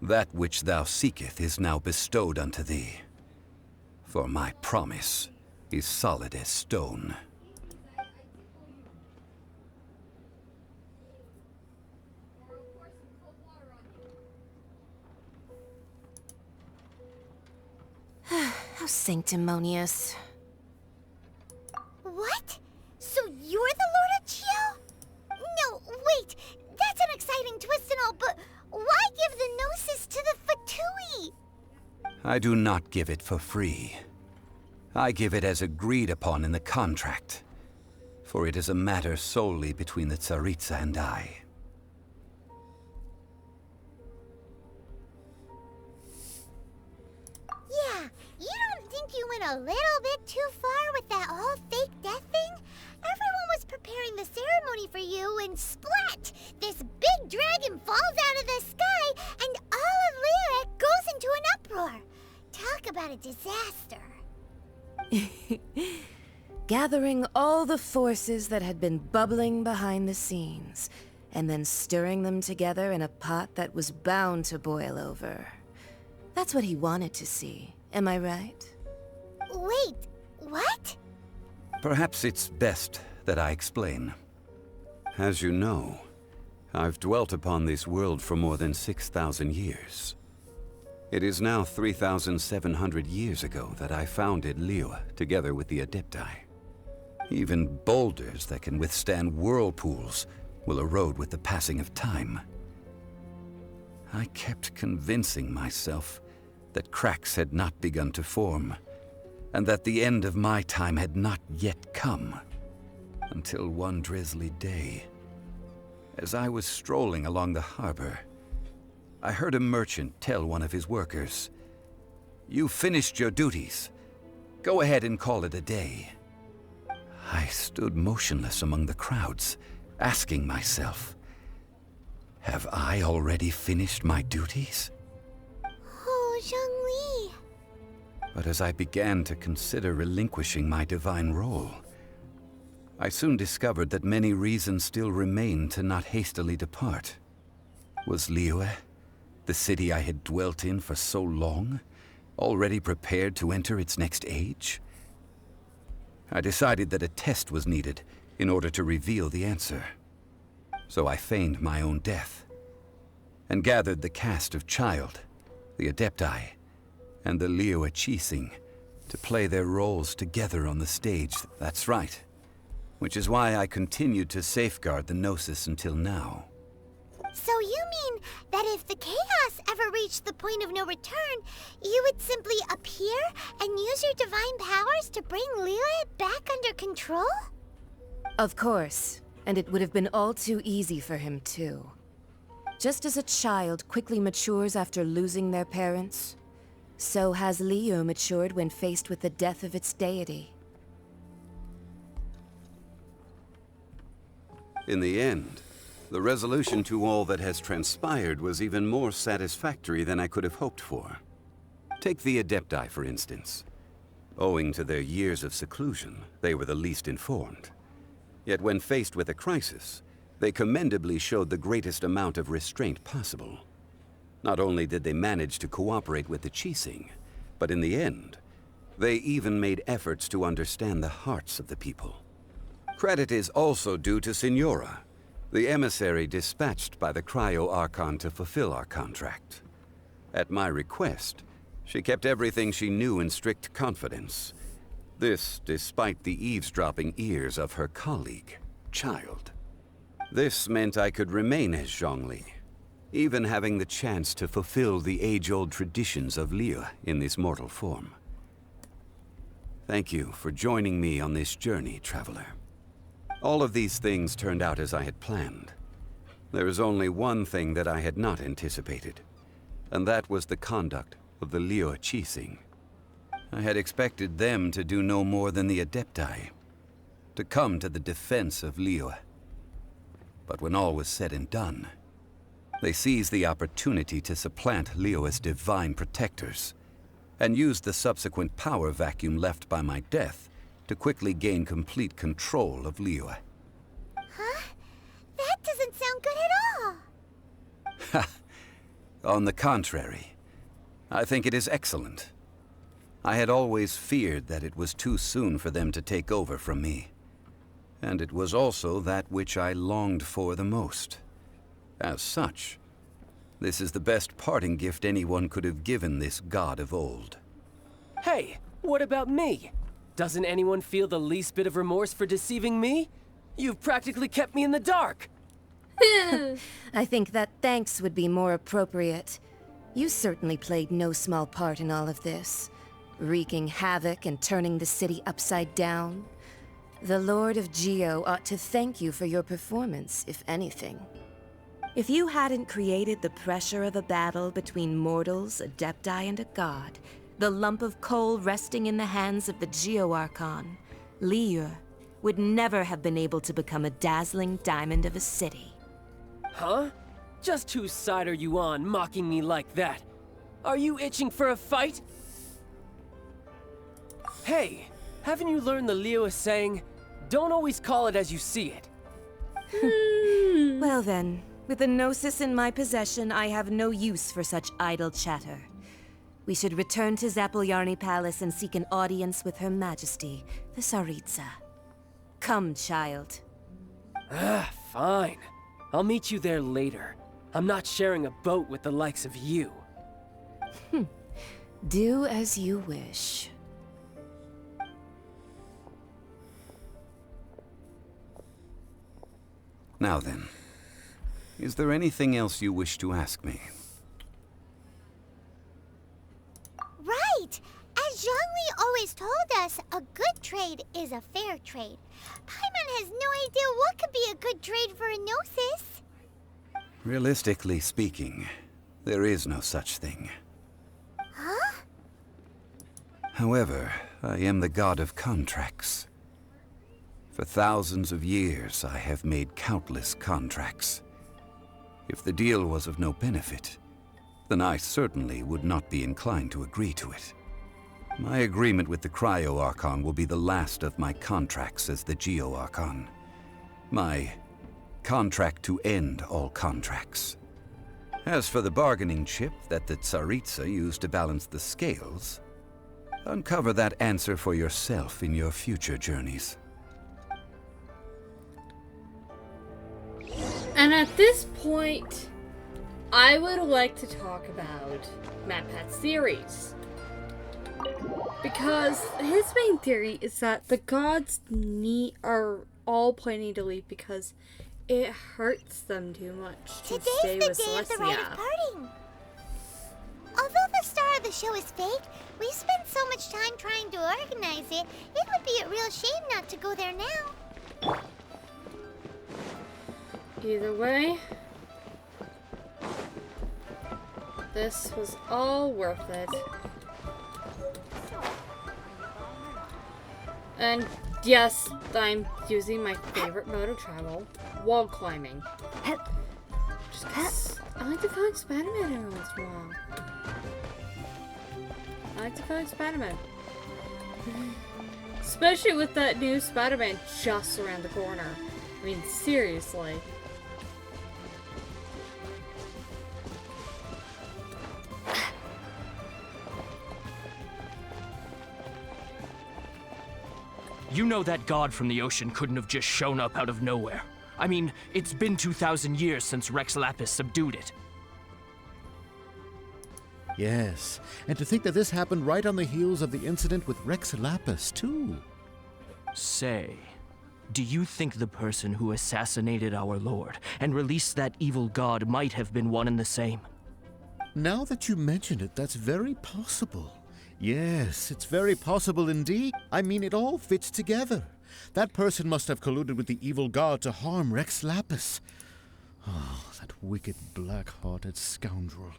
That which thou seeketh is now bestowed unto thee. For my promise is solid as stone. How sanctimonious. What? So you're the Lord of Chio? No, wait. That's an exciting twist and all, but why give the Gnosis to the Fatui? I do not give it for free. I give it as agreed upon in the contract, for it is a matter solely between the Tsaritsa and I. Yeah, you don't think you went a little bit too far with that whole fake death thing? Everyone was preparing the ceremony for you, and splat! This big dragon falls out of the sky, and all of Liyue goes into an uproar. Talk about a disaster. Gathering all the forces that had been bubbling behind the scenes, and then stirring them together in a pot that was bound to boil over. That's what he wanted to see, am I right? Wait, what? Perhaps it's best that I explain. As you know, I've dwelt upon this world for more than 6,000 years. It is now 3,700 years ago that I founded Liyue together with the Adepti. Even boulders that can withstand whirlpools will erode with the passing of time. I kept convincing myself that cracks had not begun to form, and that the end of my time had not yet come. Until one drizzly day, as I was strolling along the harbor, I heard a merchant tell one of his workers, "You finished your duties. Go ahead and call it a day." I stood motionless among the crowds, asking myself, have I already finished my duties? Oh, Zhongli. But as I began to consider relinquishing my divine role, I soon discovered that many reasons still remained to not hastily depart. Was Liyue, the city I had dwelt in for so long, already prepared to enter its next age? I decided that a test was needed in order to reveal the answer. So I feigned my own death, and gathered the cast of Child, the Adepti, and the Liyue Qixing to play their roles together on the stage. That's right. Which is why I continued to safeguard the Gnosis until now. So you mean that if the chaos ever reached the point of no return, you would simply appear and use your divine powers to bring Liyue back under control? Of course, and it would have been all too easy for him too. Just as a child quickly matures after losing their parents, so has Liyue matured when faced with the death of its deity. In the end, the resolution to all that has transpired was even more satisfactory than I could have hoped for. Take the Adepti, for instance. Owing to their years of seclusion, they were the least informed. Yet when faced with a crisis, they commendably showed the greatest amount of restraint possible. Not only did they manage to cooperate with the Qixing, but in the end, they even made efforts to understand the hearts of the people. Credit is also due to Signora, the emissary dispatched by the Cryo-Archon to fulfill our contract. At my request, she kept everything she knew in strict confidence. This despite the eavesdropping ears of her colleague, Child. This meant I could remain as Zhongli, even having the chance to fulfill the age-old traditions of Liyue in this mortal form. Thank you for joining me on this journey, Traveler. All of these things turned out as I had planned. There is only one thing that I had not anticipated, and that was the conduct of the Liyue Qixing. I had expected them to do no more than the Adepti, to come to the defense of Liyue. But when all was said and done, they seized the opportunity to supplant Liyue's divine protectors, and used the subsequent power vacuum left by my death to quickly gain complete control of Liyue. Huh? That doesn't sound good at all. Ha! On the contrary, I think it is excellent. I had always feared that it was too soon for them to take over from me. And it was also that which I longed for the most. As such, this is the best parting gift anyone could have given this god of old. Hey, what about me? Doesn't anyone feel the least bit of remorse for deceiving me? You've practically kept me in the dark. I think that thanks would be more appropriate. You certainly played no small part in all of this, wreaking havoc and turning the city upside down. The Lord of Geo ought to thank you for your performance, if anything. If you hadn't created the pressure of a battle between mortals, Adepti, and a god, the lump of coal resting in the hands of the Geo Archon, Liyue, would never have been able to become a dazzling diamond of a city. Huh? Just whose side are you on, mocking me like that? Are you itching for a fight? Hey, haven't you learned the Liyue saying, don't always call it as you see it? Well then, with the Gnosis in my possession, I have no use for such idle chatter. We should return to Zapoljarny Palace and seek an audience with Her Majesty, the Tsaritsa. Come, child. Fine. I'll meet you there later. I'm not sharing a boat with the likes of you. Do as you wish. Now then, is there anything else you wish to ask me? Right! As Zhongli always told us, a good trade is a fair trade. Paimon has no idea what could be a good trade for a Gnosis. Realistically speaking, there is no such thing. Huh? However, I am the god of contracts. For thousands of years, I have made countless contracts. If the deal was of no benefit, then I certainly would not be inclined to agree to it. My agreement with the Cryo Archon will be the last of my contracts as the Geo Archon. My contract to end all contracts. As for the bargaining chip that the Tsaritsa used to balance the scales, uncover that answer for yourself in your future journeys. And at this point, I would like to talk about MatPat's theories. Because his main theory is that the gods are all planning to leave because it hurts them too much to stay with Today's the day of the rite of Celestia. parting. Although the star of the show is fake, we spent so much time trying to organize it, it would be a real shame not to go there now. Either way, this was all worth it. And yes, I'm using my favorite mode of travel, wall climbing. Just 'cause I like to find Spider-Man every once in a while. I like to find Spider-Man. Especially with that new Spider-Man just around the corner. I mean, seriously. You know that god from the ocean couldn't have just shown up out of nowhere. I mean, it's been 2,000 years since Rex Lapis subdued it. Yes, and to think that this happened right on the heels of the incident with Rex Lapis, too. Say, do you think the person who assassinated our lord and released that evil god might have been one and the same? Now that you mention it, that's very possible. Yes, it's very possible indeed. I mean, it all fits together. That person must have colluded with the evil god to harm Rex Lapis. Oh, that wicked, black-hearted scoundrel.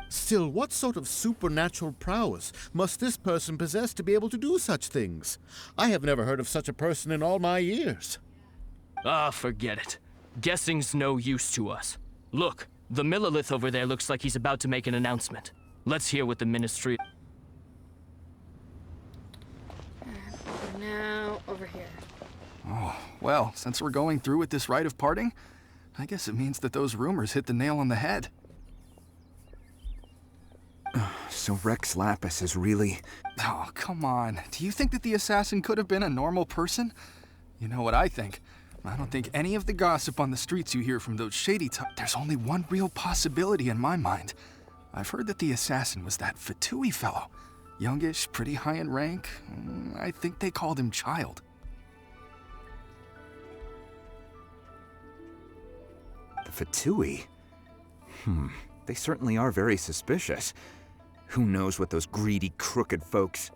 Still, what sort of supernatural prowess must this person possess to be able to do such things? I have never heard of such a person in all my years. Ah, forget it. Guessing's no use to us. Look, the Millilith over there looks like he's about to make an announcement. Let's hear what the Ministry... Now, over here. Oh, well, since we're going through with this rite of parting, I guess it means that those rumors hit the nail on the head. So Rex Lapis is really... Oh, come on. Do you think that the assassin could have been a normal person? You know what I think? I don't think any of the gossip on the streets you hear from those shady There's only one real possibility in my mind. I've heard that the assassin was that Fatui fellow. Youngish, pretty high in rank. I think they called him Child. The Fatui? They certainly are very suspicious. Who knows what those greedy, crooked folks...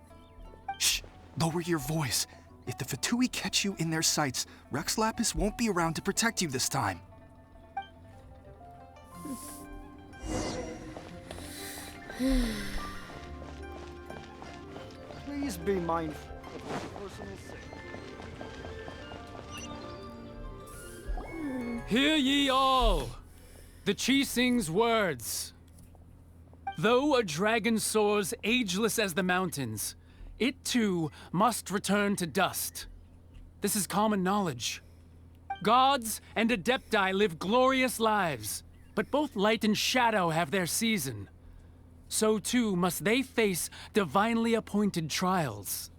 Shh! Lower your voice. If the Fatui catch you in their sights, Rex Lapis won't be around to protect you this time. Please be mindful of your personal safety. Hear ye all! The Qixing's words. Though a dragon soars ageless as the mountains, it too must return to dust. This is common knowledge. Gods and Adepti live glorious lives, but both light and shadow have their season. So too must they face divinely appointed trials.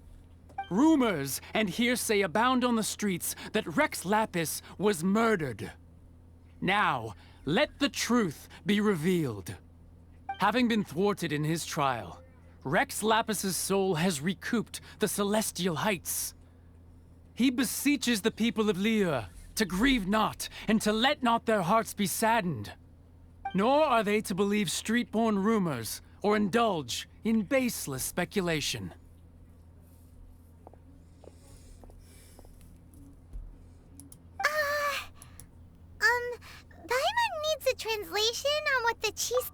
Rumors and hearsay abound on the streets that Rex Lapis was murdered. Now, let the truth be revealed. Having been thwarted in his trial, Rex Lapis's soul has recouped the celestial heights. He beseeches the people of Liyue to grieve not and to let not their hearts be saddened. Nor are they to believe street-born rumors or indulge in baseless speculation. Paimon needs a translation on what the cheese...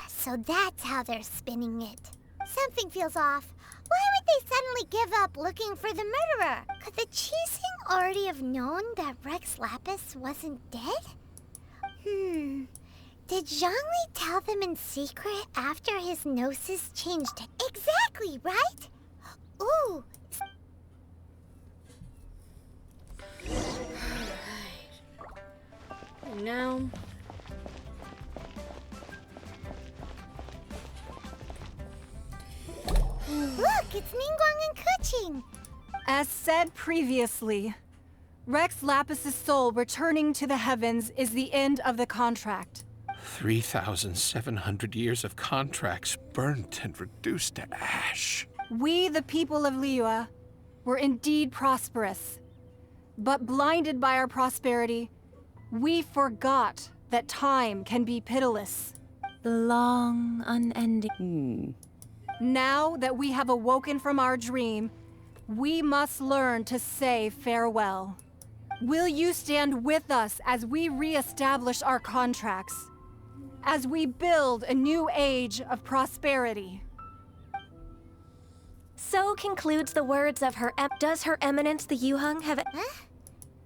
So that's how they're spinning it. Something feels off. Why would they suddenly give up looking for the murderer? Could the Qixing already have known that Rex Lapis wasn't dead? Did Zhongli tell them in secret after his gnosis changed? Exactly, right? Ooh. And now... Look, it's Ningguang and Keqing. As said previously, Rex Lapis's soul returning to the heavens is the end of the contract. 3,700 years of contracts burnt and reduced to ash. We, the people of Liyue, were indeed prosperous. But blinded by our prosperity, we forgot that time can be pitiless. The long, unending... Now that we have awoken from our dream, we must learn to say farewell. Will you stand with us as we re-establish our contracts? As we build a new age of prosperity? So concludes the words of her Does Her Eminence the Yuheng have Huh?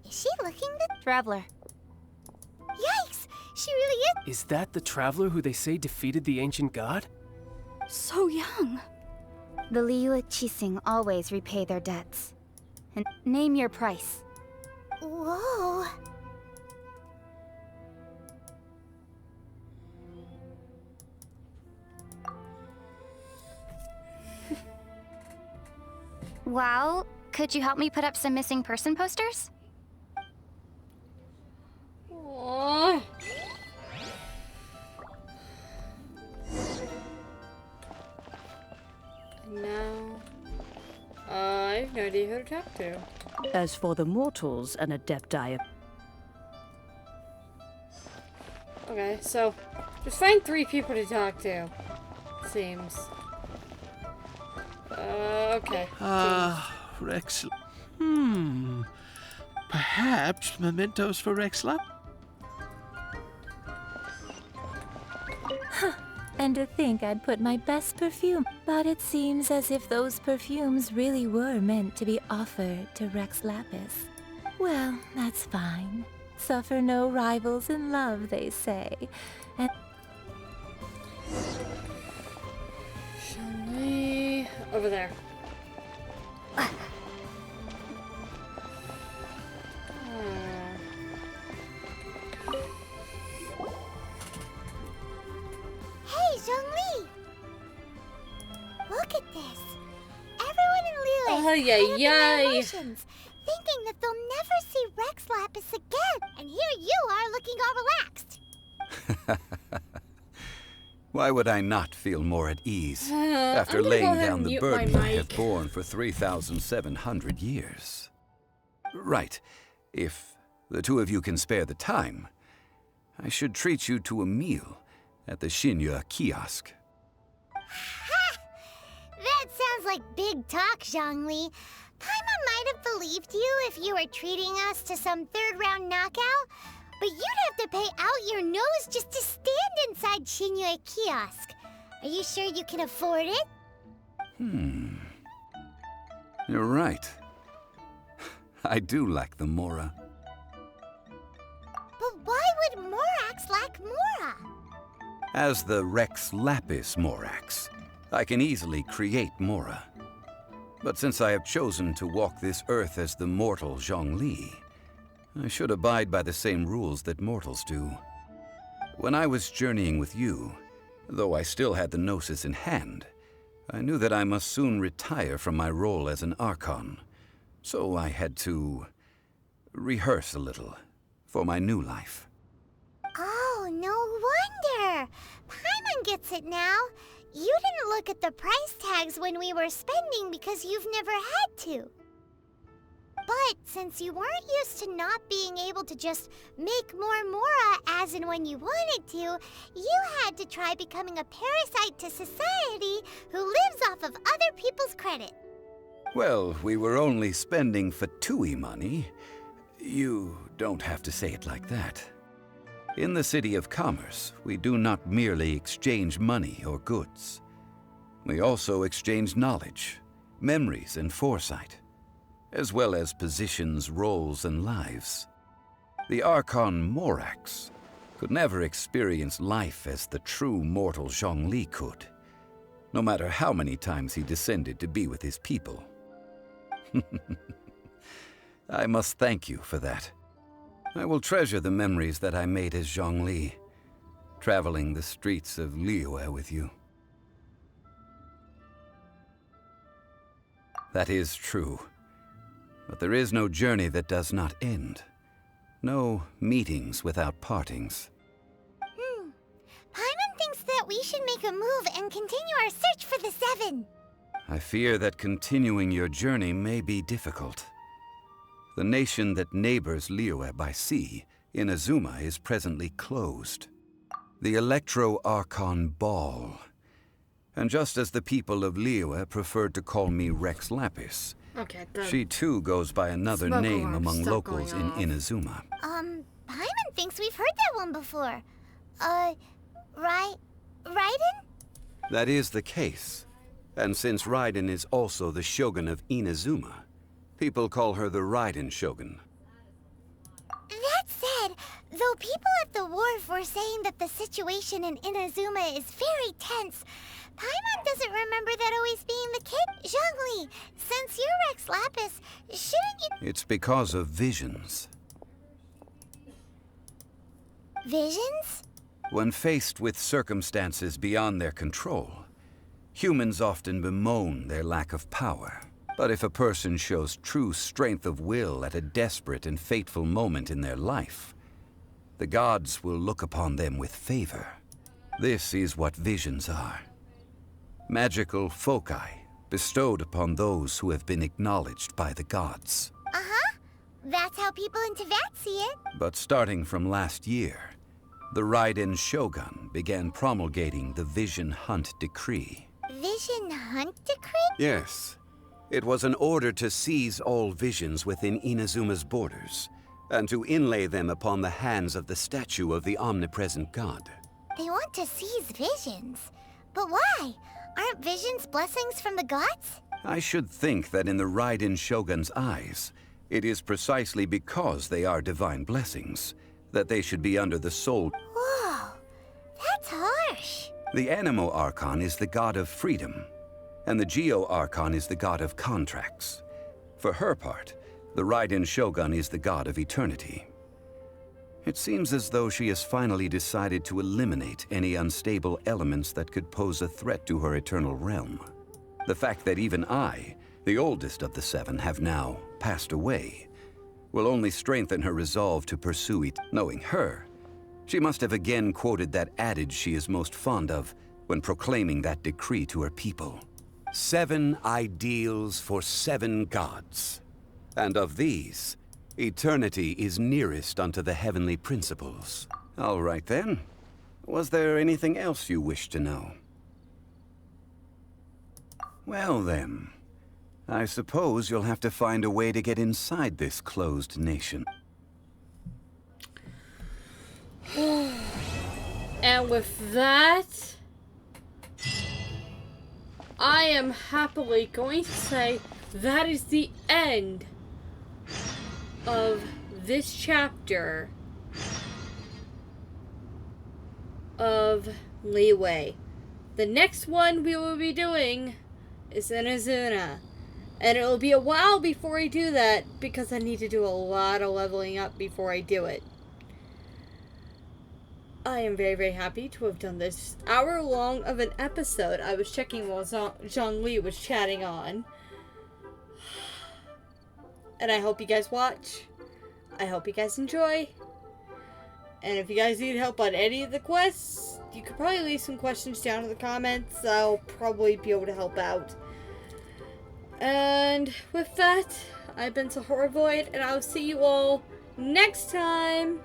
Is she looking the... Traveler. Yikes! She really is... Is that the traveler who they say defeated the ancient god? So young. The Liyue Qixing always repay their debts. And name your price. Whoa. Well, could you help me put up some missing person posters? Oh. Now, I have no idea who to talk to. As for the mortals and Adepti... Okay, so just find 3 people to talk to. Seems. Okay. Rex... Perhaps mementos for Rexla? And to think I'd put my best perfume, but it seems as if those perfumes really were meant to be offered to Rex Lapis. Well, that's fine. Suffer no rivals in love, they say. And Zhongli... Over there. Hey, Zhongli! Look at this. Everyone in Liyue is Yay, caught up in their yay. emotions, thinking that they'll never see Rex Lapis again. And here you are looking all relaxed. Why would I not feel more at ease after I'm gonna go laying ahead down and the mute burden my I have mic. borne for 3,700 years? Right. If the two of you can spare the time, I should treat you to a meal at the Liyue kiosk. Ha! That sounds like big talk, Zhongli. Paimon might have believed you if you were treating us to some third-round knockout, but you'd have to pay out your nose just to stand inside Liyue kiosk. Are you sure you can afford it? You're right. I do lack the Mora. But why would Morax lack Mora? As the Rex Lapis Morax, I can easily create Mora. But since I have chosen to walk this earth as the mortal Zhongli, I should abide by the same rules that mortals do. When I was journeying with you, though I still had the Gnosis in hand, I knew that I must soon retire from my role as an Archon, so I had to rehearse a little for my new life. Oh, no wonder. Paimon gets it now. You didn't look at the price tags when we were spending because you've never had to. But since you weren't used to not being able to just make more Mora as and when you wanted to, you had to try becoming a parasite to society who lives off of other people's credit. Well, we were only spending Fatui money. You don't have to say it like that. In the City of Commerce, we do not merely exchange money or goods. We also exchange knowledge, memories, and foresight, as well as positions, roles, and lives. The Archon Morax could never experience life as the true mortal Zhongli could, no matter how many times he descended to be with his people. I must thank you for that. I will treasure the memories that I made as Zhongli, traveling the streets of Liyue with you. That is true. But there is no journey that does not end. No meetings without partings. Paimon thinks that we should make a move and continue our search for the Seven. I fear that continuing your journey may be difficult. The nation that neighbors Liyue by sea, Inazuma, is presently closed. The Electro-Archon Ball. And just as the people of Liyue preferred to call me Rex Lapis, Okay, she too goes by another smoke name alarm among stopped locals going in off. Inazuma. Paimon thinks we've heard that one before. Raiden? That is the case. And since Raiden is also the Shogun of Inazuma, people call her the Raiden Shogun. That said, though people at the wharf were saying that the situation in Inazuma is very tense, Paimon doesn't remember that always being the case. Zhongli, since you're Rex Lapis, shouldn't you... It's because of visions. Visions? When faced with circumstances beyond their control, humans often bemoan their lack of power. But if a person shows true strength of will at a desperate and fateful moment in their life, the gods will look upon them with favor. This is what visions are. Magical foci bestowed upon those who have been acknowledged by the gods. Uh-huh. That's how people in Teyvat see it. But starting from last year, the Raiden Shogun began promulgating the Vision Hunt Decree. Vision Hunt Decree? Yes. It was an order to seize all visions within Inazuma's borders, and to inlay them upon the hands of the statue of the omnipresent god. They want to seize visions. But why? Aren't visions blessings from the gods? I should think that in the Raiden Shogun's eyes, it is precisely because they are divine blessings that they should be under the sole... Whoa, that's harsh. The Animo Archon is the god of freedom, and the Geo Archon is the god of contracts. For her part, the Raiden Shogun is the god of eternity. It seems as though she has finally decided to eliminate any unstable elements that could pose a threat to her eternal realm. The fact that even I, the oldest of the 7, have now passed away, will only strengthen her resolve to pursue it. Knowing her, she must have again quoted that adage she is most fond of when proclaiming that decree to her people. 7 ideals for 7 gods. And of these, eternity is nearest unto the heavenly principles. All right then. Was there anything else you wish to know? Well then, I suppose you'll have to find a way to get inside this closed nation. And with that, I am happily going to say that is the end of this chapter of Liyue. The next one we will be doing is in Azuna. And it will be a while before I do that because I need to do a lot of leveling up before I do it. I am very, very happy to have done this hour-long of an episode. I was checking while Zhongli was chatting on. And I hope you guys watch. I hope you guys enjoy. And if you guys need help on any of the quests, you could probably leave some questions down in the comments. I'll probably be able to help out. And with that, I've been Sahara Void, and I'll see you all next time.